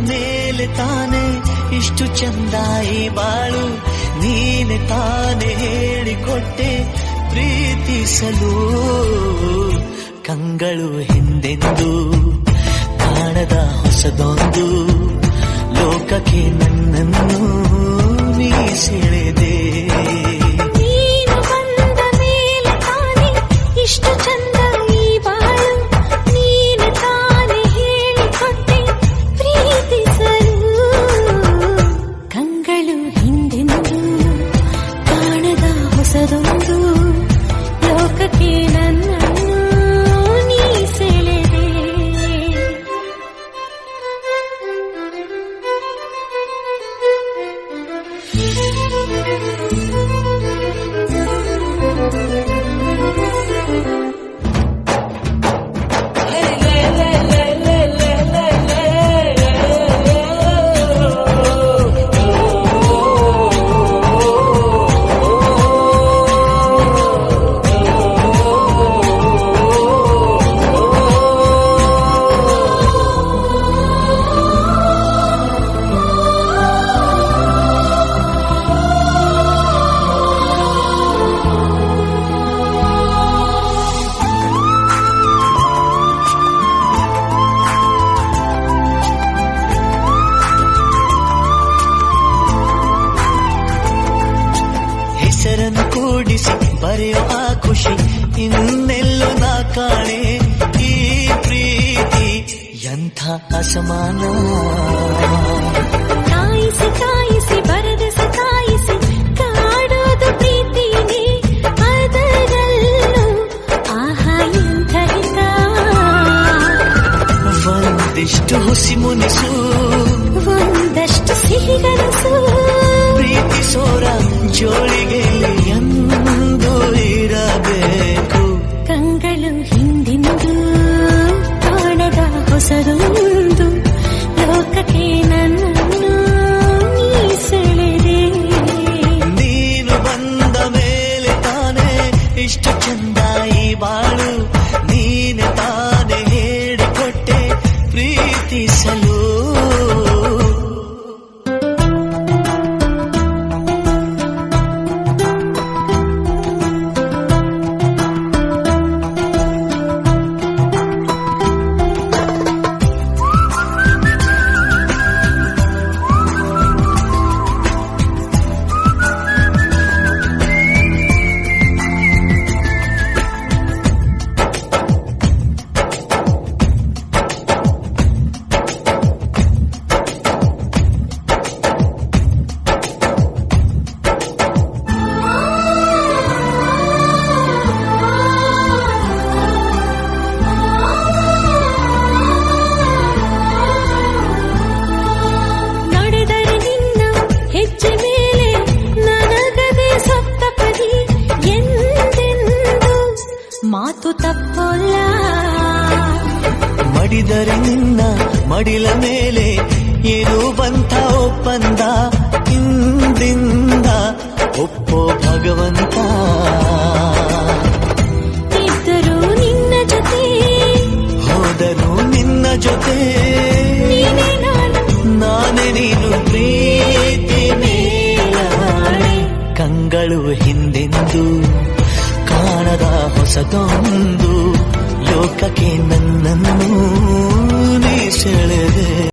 ಮೇಲೆ ತಾನೆ ಇಷ್ಟು ಚಂದ ಈ ಬಾಳು, ನೀನೆ ತಾನೆ ಹೇಳಿಕೊಟ್ಟೆ ಪ್ರೀತಿಸಲು. ಕಂಗಳು ಹಿಂದೆಂದು ಕಾಣದ ಹೊಸದೊಂದು ಲೋಕಕ್ಕೆ ನನ್ನನ್ನು ನೀ ಸೆಳೆದೆ. ನೀನು ಬಂದ ಮೇಲೆ ತಾನೆ ಇಷ್ಟು ಚಂದ ಈ ಬಾಳು, ನೀನು ತಾನೆ ಹೇಳಿಕೊಟ್ಟೆ ಪ್ರೀತಿಸಲು. ಕಂಗಳು ಹಿಂದೆಂದು ಕಾಣದ ಹೊಸದೊಂದು ಲೋಕಕ್ಕೆ ನನ್ನನ್ನು ನೀ ಸೆಳೆದೆ. ಹೆಸರನ್ನು ಕೂಡಿಸಿ ಬರೆಯೋ ಆ ಖುಷಿ ಇನ್ನೆಲ್ಲೋ ನಾ ಕಾಣೆ. ಈ ಪ್ರೀತಿ ಎಂಥ ಅಸಮಾನ. ಕಾಯಿಸಿ ಕಾಯಿಸಿ ಬರೆದ ಸತಾಯಿಸಿ ಕಾಡೋದು ಪ್ರೀತಿನೇ, ಅದರಲ್ಲೂ ಆಹಾ ಎಂಥ ಹಿತ. ಒಂದಿಷ್ಟು ಹುಸಿ ಮುನಿಸು, ಒಂದಷ್ಟು ಸಿಹಿಗನಸು, ಪ್ರೀತಿಸೋರ ಜೋಳಿಗೆ ಎಂದು ಇರಬೇಕು. ಕಂಗಳು ಹಿಂದೆಂದು ಕಾಣದ ಹೊಸದೊಂದು ಲೋಕಕ್ಕೆ ನನ್ನನ್ನು ನೀ ಸೆಳೆದೆ. ನೀನು ಬಂದ ಮೇಲೆ ತಾನೆ ಇಷ್ಟು ಚಂದ ಈ ಬಾಳು, ನೀನೆ ತಾನೆ ಹೇಳಿಕೊಟ್ಟೆ ಪ್ರೀತಿಸಲು. ಮಾತು ತಪ್ಪಲ್ಲ, ಮಡಿದರೆ ನಿನ್ನ ಮಡಿಲ ಮೇಲೆ ಏನು ಬಂತ ಒಪ್ಪಂದ. ಹಿಂದಿಂದ ಒಪ್ಪೋ ಭಗವಂತ ಇದ್ದರೂ ನಿನ್ನ ಜೊತೆ, ಹೋದರೂ ನಿನ್ನ ಜೊತೆ, ನೀನೇ ನಾನು ನಾನೇ ನೀನು ಪ್ರೀತಿ ಮೇಲಾಣೆ. ಕಂಗಳು ಹಿಂದೆಂದು ಕಾಣದ ಹೊಸದೊಂದು ಲೋಕಕ್ಕೆ ನನ್ನನ್ನು ನೀ ಸೆಳೆದೆ.